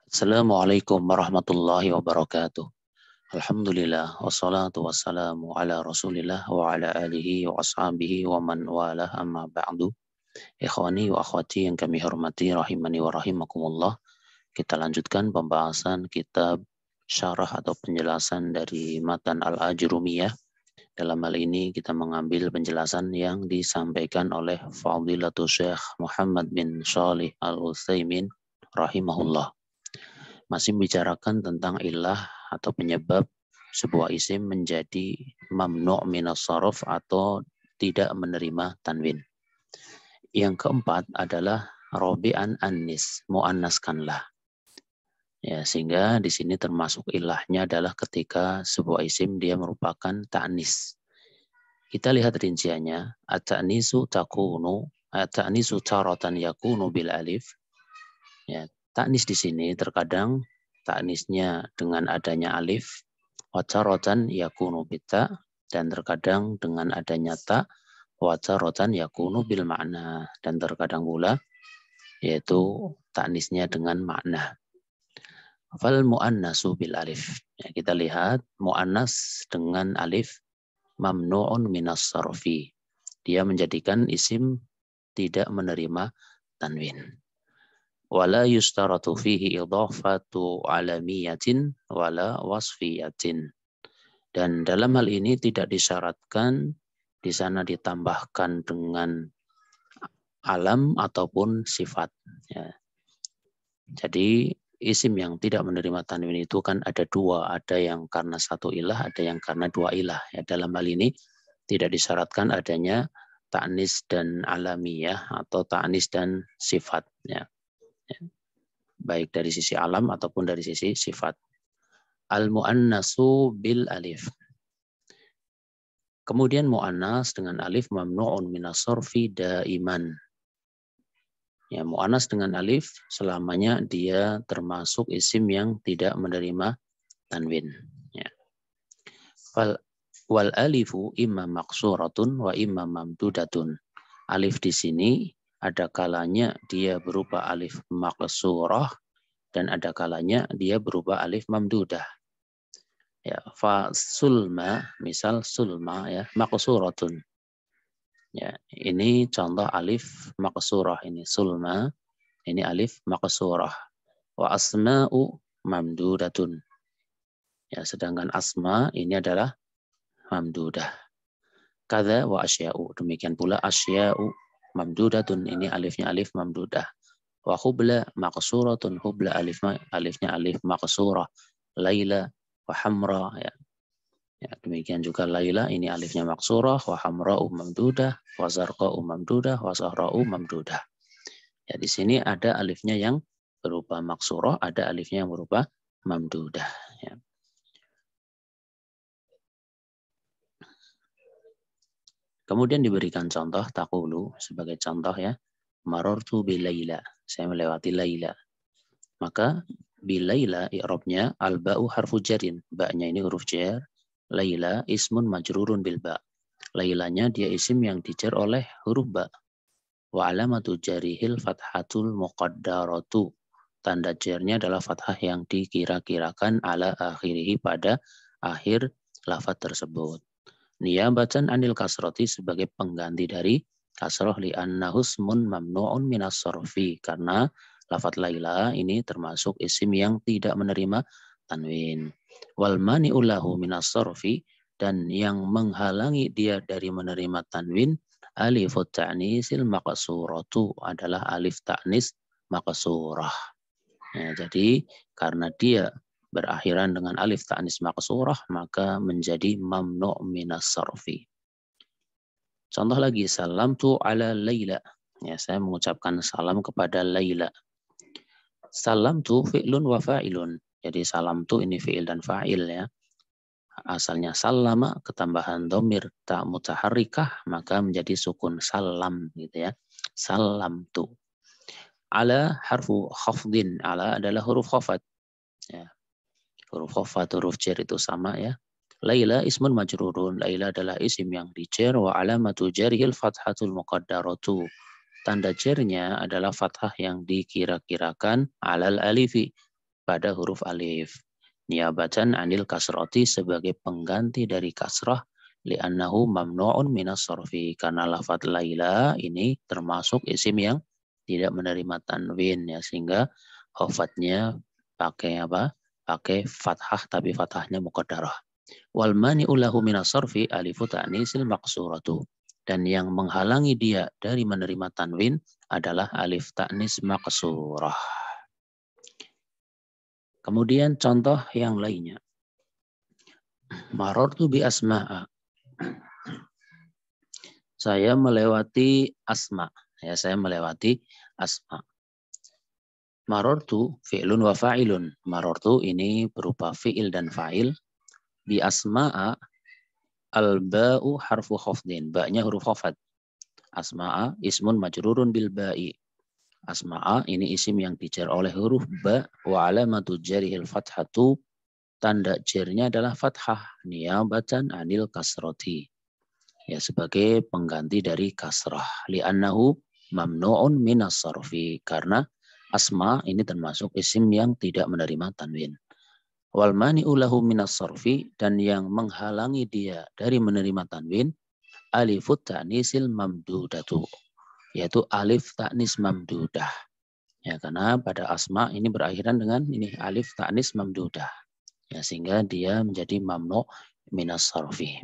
Assalamualaikum warahmatullahi wabarakatuh. Alhamdulillah wassalatu wassalamu ala Rasulillah wa ala alihi wa ashabihi wa man walah amma ba'du. Ikhwani wa akhwati yang kami hormati rahimani wa rahimakumullah. Kita lanjutkan pembahasan kitab syarah atau penjelasan dari matan Al-Ajrumiyah. Dalam hal ini kita mengambil penjelasan yang disampaikan oleh Fadilatul Syekh Muhammad bin Shalih Al-Utsaimin rahimahullah. Masih membicarakan tentang ilah atau penyebab sebuah isim menjadi mamnu' minas sarf atau tidak menerima tanwin. Yang keempat adalah robi'an annis, muannaskanlah. Ya, sehingga di sini termasuk ilahnya adalah ketika sebuah isim dia merupakan ta'nis. Kita lihat rinciannya, at-ta'nisu takunu, at-ta'nisu taratan yakunu bil alif. Ya, ta'nis di sini terkadang ta'nisnya dengan adanya alif, wacarotan yakunu bita, dan terkadang dengan adanya ta, wacarotan yakunu bil makna, dan terkadang pula yaitu ta'nisnya dengan makna. Fal mu'annasu bil alif. Ya, kita lihat mu'annas dengan alif mamnu'un minas sarfi. Dia menjadikan isim tidak menerima tanwin. Wala yustaratu fihi idhafatu alamiyatin wala wasfiyatin. Dan dalam hal ini tidak disyaratkan di sana ditambahkan dengan alam ataupun sifat. Ya. Jadi isim yang tidak menerima tanwin itu kan ada dua, ada yang karena satu ilah, ada yang karena dua ilah. Ya, dalam hal ini tidak disyaratkan adanya ta'nis dan alamiyah atau ta'nis dan sifat. Ya. Baik dari sisi alam ataupun dari sisi sifat. Al-mu'annasu bil alif. Kemudian mu'annas dengan alif mamnu'un minas sarfi daiman. Ya, mu'annas dengan alif selamanya dia termasuk isim yang tidak menerima tanwin. Ya. Wal alifu imma maqsuratun wa imma mamdudatun. Alif di sini ada kalanya dia berupa alif maqsurah dan ada kalanya dia berupa alif mamdudah. Ya, fa sulma, misal sulma ya, maqsuratun. Ya, ini contoh alif maqsurah ini sulma, ini alif maqsurah. Wa asma'u mamdudatun. Ya, sedangkan asma ini adalah mamdudah. Kadza wa asya'u. Demikian pula asya'u mamdudatun, ini alifnya alif mamdudah. Wa hubla maqsuratun, hubla alifnya alif maqsurah. Laila wa hamra ya. Ya, demikian juga Laila ini alifnya maksurah, wa hamra'u mamdudah, wa zarqa'u mamdudah, wa sahra'u mamdudah. Ya, di sini ada alifnya yang berupa maksurah, ada alifnya yang berupa mamdudah. Ya. Kemudian diberikan contoh taqulu sebagai contoh ya. Marartu bi Laila. Saya melewati Laila. Maka bi Laila i'rabnya al-ba'u harfu jarin. Ba-nya ini huruf jar. Laila ismun majrurun bil ba. Lailanya dia isim yang dijar oleh huruf ba. Wa alamatu jarihil fathatul muqaddaratu. Tanda jarnya adalah fathah yang dikira-kirakan ala akhirihi pada akhir lafaz tersebut. Niyabatan anil kasrati sebagai pengganti dari kasroh li'annahu ismun mamnu'un minas sarfi. Karena lafaz Laila ini termasuk isim yang tidak menerima tanwin. Wal mani'u lahu minas sarfi, dan yang menghalangi dia dari menerima tanwin alifut ta'nisil maqsuratu adalah alif ta'nis maqsurah. Ya, jadi karena dia berakhiran dengan alif ta'nis maqsurah maka menjadi mamnu' minas sarfi. Contoh lagi, salamtu ala Laila. Ya, saya mengucapkan salam kepada Laila. Salamtu fi'lun wa fa'ilun. Jadi salam tu ini fi'il dan fa'il ya. Asalnya salama ketambahan domir tak mutaharrikah maka menjadi sukun salam gitu ya. Salam tu. Ala harfu khafdin. Ala adalah huruf khafat. Ya. Huruf khafat, huruf jar itu sama ya. Laila ismun majrurun. Laila adalah isim yang dijar wa alamatu jarihil fathatul muqaddaratu. Tanda jarnya adalah fathah yang dikira-kirakan alal alifi pada huruf alif. Niabatan anil kasroti sebagai pengganti dari kasrah li'annahu mamnu'un minas sorfi. Karena lafadz Laila ini termasuk isim yang tidak menerima tanwin ya, sehingga khafadnya pakai apa? Pakai fathah tapi fathahnya muqaddarah. Wal mani'u lahu minas sorfi alifu ta'nisil maqsuratu. Dan yang menghalangi dia dari menerima tanwin adalah alif ta'nis maqsurah. Kemudian contoh yang lainnya. Marartu bi asma'a. Saya melewati asma. Ya, saya melewati asma. Marartu fi'lun wa fa'ilun. Marartu ini berupa fi'il dan fa'il. Bi asma'a al-ba'u harfu khafdin. Ba'nya huruf khafad. Asma'a ismun majrurun bil ba'i. Asma'a ini isim yang dijar oleh huruf ba wa alamatu jarihil fathatu. Tanda jarnya adalah fathah niyabatan anil kasroti. Ya, sebagai pengganti dari kasrah. Li'annahu mamnu'un minas sarfi. Karena asma ini termasuk isim yang tidak menerima tanwin. Wal mani'u lahu minas sarfi, dan yang menghalangi dia dari menerima tanwin alifut ta'nisil mamdudatu, yaitu alif ta'nis mamdudah. Ya, karena pada asma ini berakhiran dengan ini alif ta'nis mamdudah. Ya, sehingga dia menjadi mamnu minas sarfi.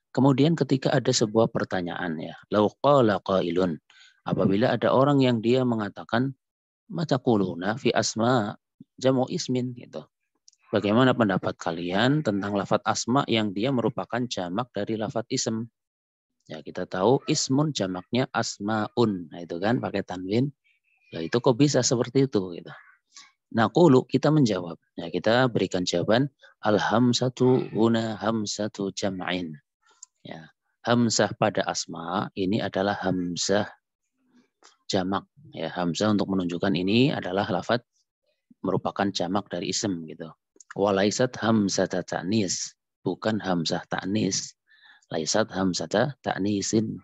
Kemudian ketika ada sebuah pertanyaan ya, lau qala qailun, apabila ada orang yang dia mengatakan mataquluna fi asma jamu ismin gitu. Bagaimana pendapat kalian tentang lafadz asma yang dia merupakan jamak dari lafadz ism? Ya, kita tahu ismun jamaknya asmaun. Nah, itu kan pakai tanwin. Ya, itu kok bisa seperti itu gitu. Naqulu, kita menjawab. Ya, kita berikan jawaban al-hamsatu huna hamsatu jam'in. Ya, hamzah pada asma ini adalah hamzah jamak. Ya, hamzah untuk menunjukkan ini adalah lafadz merupakan jamak dari ism gitu. Walaisat hamzata ta'nis, bukan hamzah ta'nis. Laisat hamzata ta'nisin.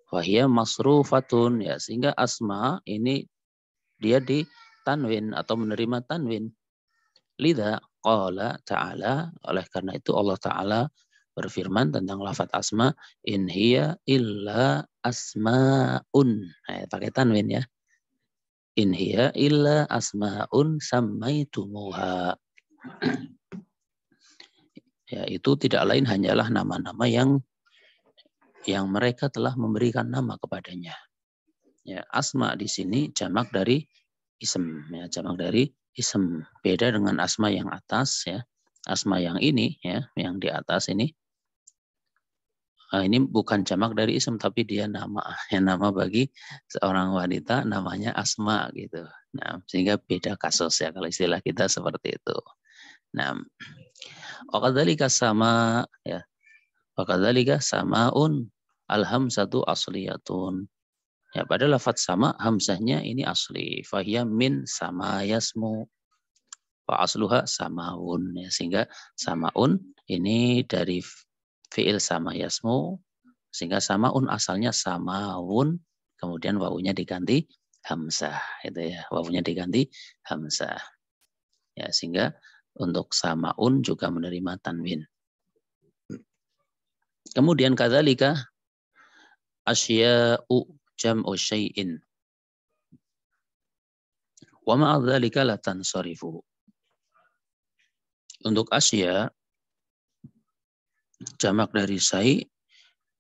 Wahia masrufatun, ya, sehingga asma ini dia di tanwin atau menerima tanwin. Lidha qala ta'ala, oleh karena itu Allah Ta'ala berfirman tentang lafadz asma, in hiya illa asma'un. Nah, pakai tanwin ya. In hiya illa asma'un sammaitumuha. Ya, itu tidak lain hanyalah nama-nama yang mereka telah memberikan nama kepadanya. Ya, asma di sini jamak dari ism, ya, jamak dari ism. Beda dengan asma yang atas ya. Asma yang ini ya, yang di atas ini bukan jamak dari ism tapi dia nama, ya, nama bagi seorang wanita namanya Asma gitu. Nah, sehingga beda kasus ya kalau istilah kita seperti itu. Nah, wakadzalika sama ya. Wakadzalika samaun alhamzatu asliyatun. Ya, pada lafadz sama hamzahnya ini asli. Fahiyya min sama yasmu. Wa asluha samaun, ya, sehingga samaun ini dari fiil sama yasmu, sehingga samaun asalnya samaun, kemudian wawunya diganti hamzah, itu ya, wawunya diganti hamzah. Ya, sehingga untuk samaun juga menerima tanwin. Kemudian kadzalika asya'u jam'u syai'in. Wa ma'a dzalika la tansarifu. Untuk asya jamak dari syai',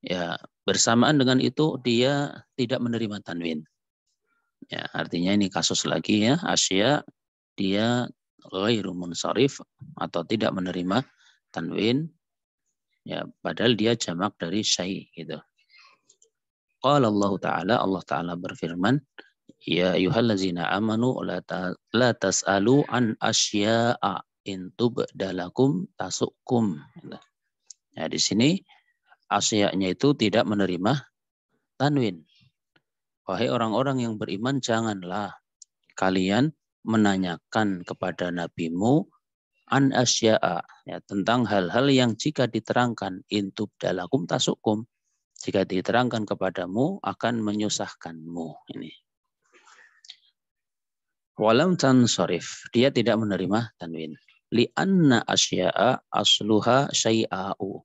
ya, bersamaan dengan itu dia tidak menerima tanwin. Ya, artinya ini kasus lagi ya, asya dia ghairu munsharif atau tidak menerima tanwin. Ya, padahal dia jamak dari syai' gitu. Qala Allah Ta'ala berfirman, ya ayyuhallazina amanu la tas'alu an asya'a in tubdalakum tasukum. Ya, di sini asya'nya itu tidak menerima tanwin. Wahai orang-orang yang beriman, janganlah kalian menanyakan kepada nabimu an asya'a, ya, tentang hal-hal yang jika diterangkan in tubdalakum tasukum, jika diterangkan kepadamu akan menyusahkanmu. Ini Walam tansharif, dia tidak menerima tanwin. Li'anna asya'a asluha syai'a'u.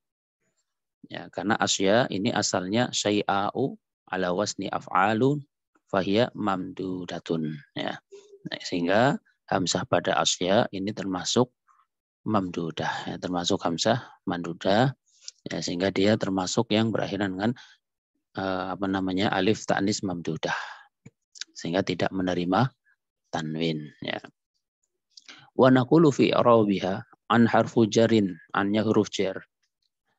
Ya, karena asya ini asalnya syai'a'u ala wasni af'alun fahiya mamdudatun. Ya. Nah, sehingga hamzah pada asya ini termasuk mamdudah, ya, termasuk hamzah mamdudah, ya, sehingga dia termasuk yang berakhiran dengan alif ta'nis mamdudah, sehingga tidak menerima tanwin. Ya. Wa naqulu fi i'rabiha an harfu jarin, annya huruf jar.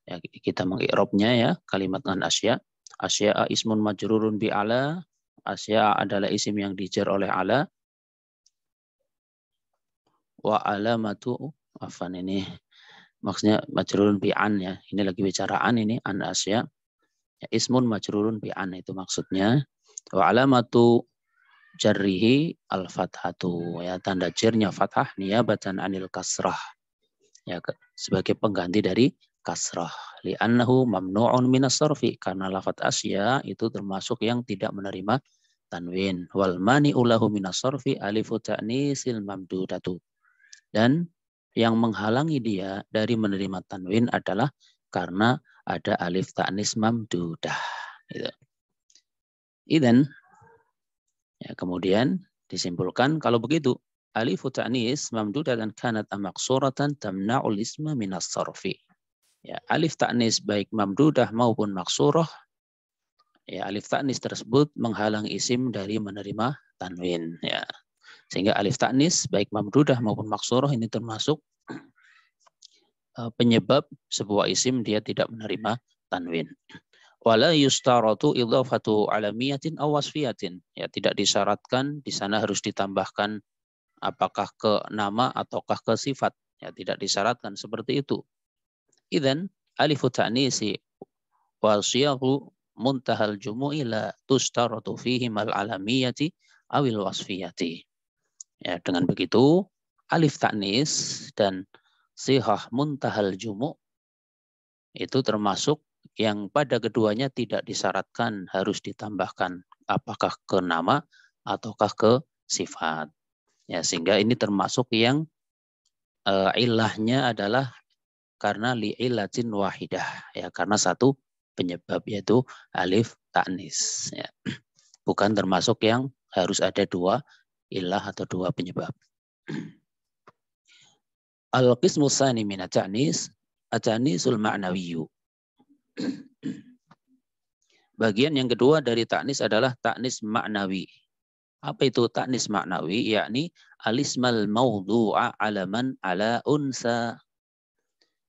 Ya, kita mengi'rabnya ya kalimat dengan asya. Asya'a ismun majrurun bi ala. Asya'a adalah isim yang dijar oleh ala. Wa alamatu afan ini maksudnya majrurun bi an ya. Ini lagi bicara an ini an asya. Ya, ismun majrurun bi an itu maksudnya. Wa alamatu jarrihi al-fathatu, ya, tanda jarnya fathah niyabatan anil kasrah, ya, sebagai pengganti dari kasrah. Li'annahu mamnu'un minas sarfi, karena lafadz asya itu termasuk yang tidak menerima tanwin. Wal mani'u lahu minas sarfi alifu ta'nisil mamdudatu, dan yang menghalangi dia dari menerima tanwin adalah karena ada alif ta'nis mamdudah. Gitu. Idzan, ya, kemudian disimpulkan kalau begitu alifu ta'nis mamdudatan kanat amaqsuratan tamna'ul isma minas sarfi. Ya, alif ta'nis baik mamdudah maupun maksurah, ya, alif ta'nis tersebut menghalang isim dari menerima tanwin, ya. Sehingga alif ta'nis baik mamdudah maupun maksurah ini termasuk penyebab sebuah isim dia tidak menerima tanwin. Wala yustaratu idhafatu alamiyatin aw wasfiyatin, ya, tidak disyaratkan di sana harus ditambahkan apakah ke nama ataukah ke sifat, ya, tidak disyaratkan seperti itu. Idzan alifu ta'nisi wa siyaghu muntahal jumu'i la tustaratu fihi mal alamiyati awil wasfiyati. Ya, dengan begitu alif ta'nis dan sihah muntahal jumu' itu termasuk yang pada keduanya tidak disyaratkan harus ditambahkan apakah ke nama ataukah ke sifat. Ya, sehingga ini termasuk yang ilahnya adalah karena li'illatin wahidah, ya, karena satu penyebab yaitu alif ta'nis, ya. Bukan termasuk yang harus ada dua ilah atau dua penyebab. Al-qismu tsani min at-ta'nis at-ta'nisul ma'nawiyyu. Bagian yang kedua dari ta'nis adalah ta'nis ma'nawi. Apa itu ta'nis ma'nawi? Yakni alismal mawdu'a alaman ala unsa,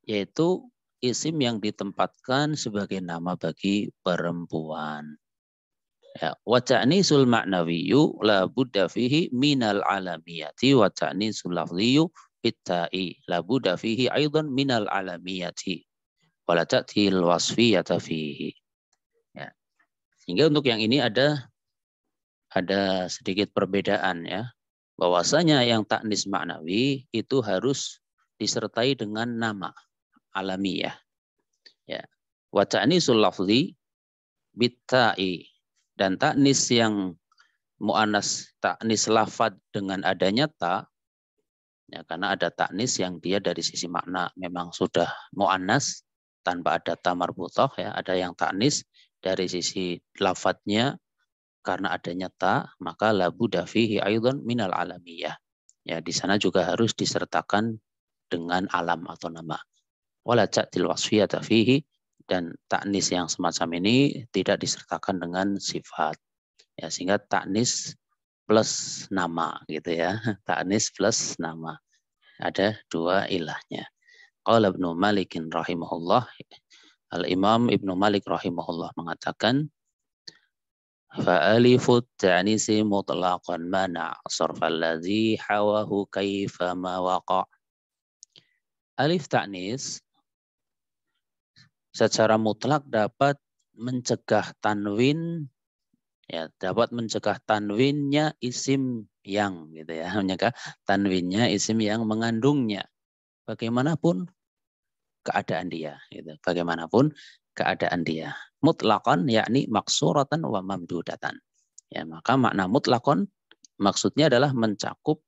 yaitu isim yang ditempatkan sebagai nama bagi perempuan. Ya, wa ta'nisul ma'nawiyyu la budda fihi minal alamiyati wa ta'nisul lafziyyu bitta'i la budda fihi aidan minal alamiyati wa la ta'til wasfiyata fihi. Ya. Sehingga untuk yang ini ada sedikit perbedaan, ya. Bahwasanya yang ta'nis ma'nawi itu harus disertai dengan nama alamiah. Ya. Wa ta'nisul lafzi bitta'i, dan ta'nis yang mu'annas, ta'nis lafad dengan adanya ta, ya, karena ada ta'nis yang dia dari sisi makna memang sudah mu'annas tanpa ada ta marbutah, ya, ada yang ta'nis dari sisi lafadnya karena adanya ta, maka labudda fihi aidan minal alamiyah. Ya, di sana juga harus disertakan dengan alam atau nama. Wala ta'til wasfiyata fihi, dan ta'nis yang semacam ini tidak disertakan dengan sifat. Ya, sehingga ta'nis plus nama gitu ya. Ta'nis plus nama. Ada dua ilahnya. Qala Ibnu Malik rahimahullah, Al-Imam Ibnu Malik rahimahullah mengatakan, fa'alifu ta'nisi mutlaqan mana' sarfal ladzi hawahu kaifa ma waqa'. Alif ta'nis secara mutlak dapat mencegah tanwin, ya, dapat mencegah tanwinnya isim yang, gitu ya, mencegah tanwinnya isim yang mengandungnya bagaimanapun keadaan dia, gitu. Bagaimanapun keadaan dia. Mutlaqan yakni maksuratan wa mamdudatan. Ya, maka makna mutlaqan Maksudnya adalah mencakup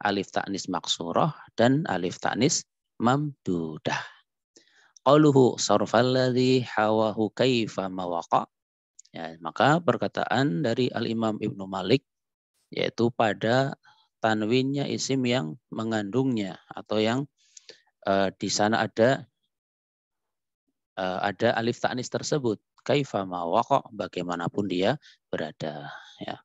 alif ta'nis maksurah dan alif ta'nis mamdudah. Qauluhu sarfalladzi hawahu kaifa mawaqa. Ya, maka perkataan dari Al-Imam Ibnu Malik yaitu pada tanwinnya isim yang mengandungnya atau yang di sana ada alif ta'nis tersebut. Kaifa mawaqa, bagaimanapun dia berada. Ya.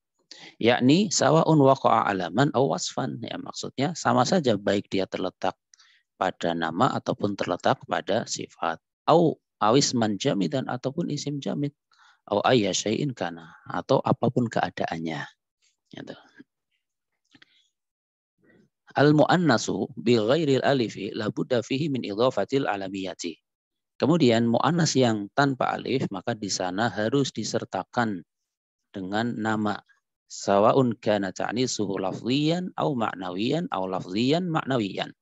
Yakni sawaun waqa'a alaman aw wasfan. Ya, maksudnya sama saja baik dia terletak pada nama ataupun terletak pada sifat. Au awisman jamidan ataupun isim jamid. Au ayya syai'in kana atau apapun keadaannya. Gitu. Al-mu'annasu bi ghairil alifi la budda fihi min idhafatil alamiyati. Kemudian mu'annas yang tanpa alif maka di sana harus disertakan dengan nama. Sawaun kana ta'nisuhu lafziyan au ma'nawiyan au lafziyan ma'nawiyan.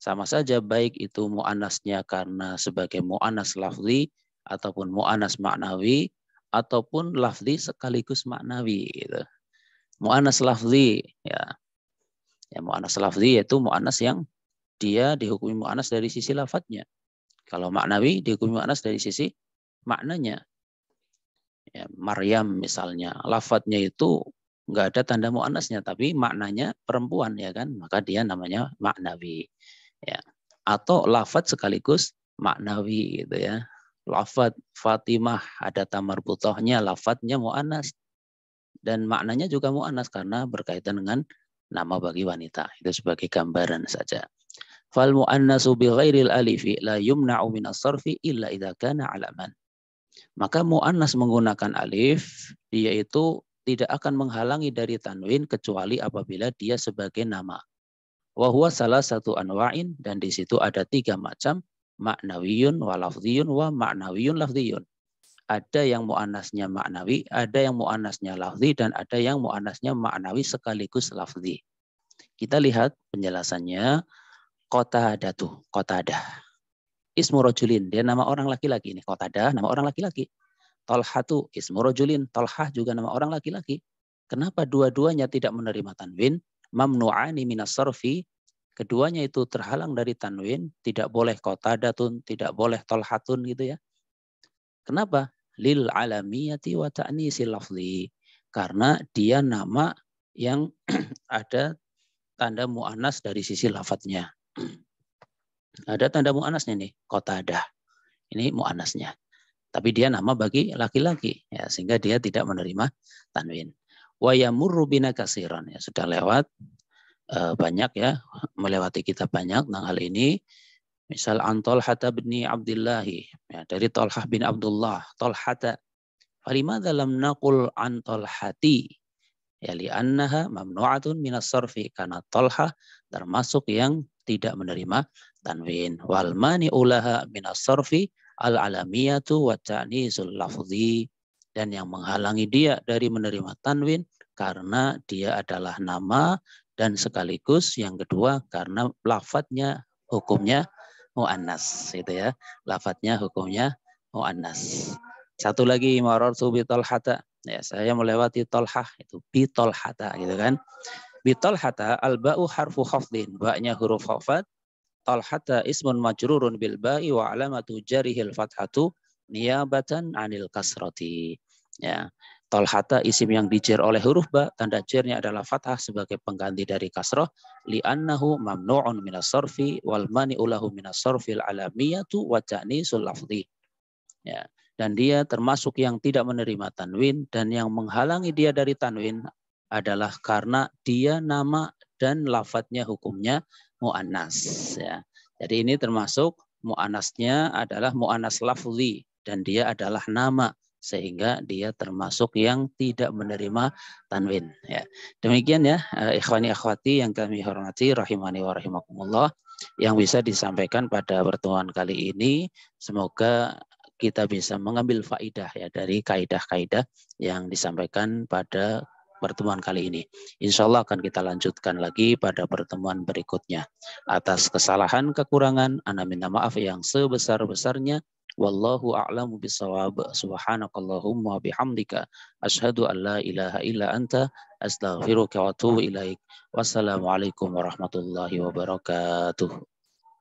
Sama saja baik itu mu'anasnya karena sebagai mu'anas lafzi ataupun mu'anas maknawi ataupun lafzi sekaligus maknawi gitu. Mu'anas lafzi ya mu'anas lafzi yaitu mu'anas yang dia dihukumi mu'anas dari sisi lafadznya. Kalau maknawi dihukumi mu'anas dari sisi maknanya. Ya, Maryam misalnya lafadznya itu nggak ada tanda mu'anasnya tapi maknanya perempuan ya kan, maka dia namanya maknawi. Ya. Atau lafadz sekaligus maknawi gitu ya. Lafadz Fatimah ada tamar butohnya, lafadznya mu'anas dan maknanya juga mu'anas karena berkaitan dengan nama bagi wanita. Itu sebagai gambaran saja. Fal mu'annasu bi ghairil alifi la yumna'u min as-sarfi illa idza kana 'alaman. Maka mu'annas menggunakan alif dia itu tidak akan menghalangi dari tanwin kecuali apabila dia sebagai nama. Wa huwa salah satu anwa'in dan di situ ada 3 macam maknawiyun wa lafziyun wa maknawiyun lafziyun. Ada yang muannasnya maknawi, ada yang muannasnya lafzi dan ada yang muannasnya maknawi sekaligus lafzi. Kita lihat penjelasannya. Qatadah. Ismu rajulin, dia nama orang laki-laki ini. Qatadah nama orang laki-laki. Talhatu ismu rajulin, Talhah juga nama orang laki-laki. Kenapa dua-duanya tidak menerima tanwin? Mamnu'ani minas sarfi, keduanya itu terhalang dari tanwin, tidak boleh qatadatun, tidak boleh talhatun gitu ya. Kenapa? Lil alamiyati wa ta'nisil lafzi. Karena dia nama yang ada tanda mu'annas dari sisi lafadznya. Ada tanda mu'annasnya nih, qatadah. Ini mu'annasnya. Tapi dia nama bagi laki-laki ya, sehingga dia tidak menerima tanwin. Wa yamurru bina katsiran, ya sudah lewat banyak ya, melewati kita banyak tentang hal ini. Misal an Talhata bin Abdullah, ya, dari Talhah bin Abdullah, Talhata. Falimadza lam naqul an Talhati? Ya li'annaha mamnu'atun minas sarfi, karena Talhah termasuk yang tidak menerima tanwin. Wal mani'u laha minas sarfi al-alamiyatu wa ta'nisul lafzi, dan yang menghalangi dia dari menerima tanwin karena dia adalah nama dan sekaligus yang kedua karena lafadznya hukumnya muannas gitu ya. Lafadznya hukumnya muannas. Satu lagi marartu bi Talhata. Ya, saya melewati Talhah itu bi Talhata gitu kan. Bi Talhata al-ba'u harfu khafdin, ba'nya huruf khafat. Talhata ismun majrurun bil ba'i wa alamatu jarihil fathatu niyabatan anil kasrati. Ya. Talhata isim yang dijer oleh huruf ba, tanda jernya adalah fathah sebagai pengganti dari kasrah, li'annahu mamnu'un minas sarfi wal mani'u lahu minas sarfil alamiyatu wa ta'nisul lafzi. Ya. Dan dia termasuk yang tidak menerima tanwin, dan yang menghalangi dia dari tanwin adalah karena dia nama dan lafadznya hukumnya mu'annas. Ya. Jadi ini termasuk mu'annasnya adalah mu'annas lafzi dan dia adalah nama, sehingga dia termasuk yang tidak menerima tanwin. Ya. Demikian ya ikhwani akhwati yang kami hormati rahimani wa rahimakumullah yang bisa disampaikan pada pertemuan kali ini. Semoga kita bisa mengambil faidah ya dari kaidah-kaidah yang disampaikan pada pertemuan kali ini. Insya Allah akan kita lanjutkan lagi pada pertemuan berikutnya. Atas kesalahan kekurangan, ana minta maaf yang sebesar-besarnya. Wallahu a'lamu bissawab. Subhanakallahumma bihamdika asyhadu an la ilaha illa anta astaghfiruka wa atubu ilaik. Wassalamualaikum warahmatullahi wabarakatuh.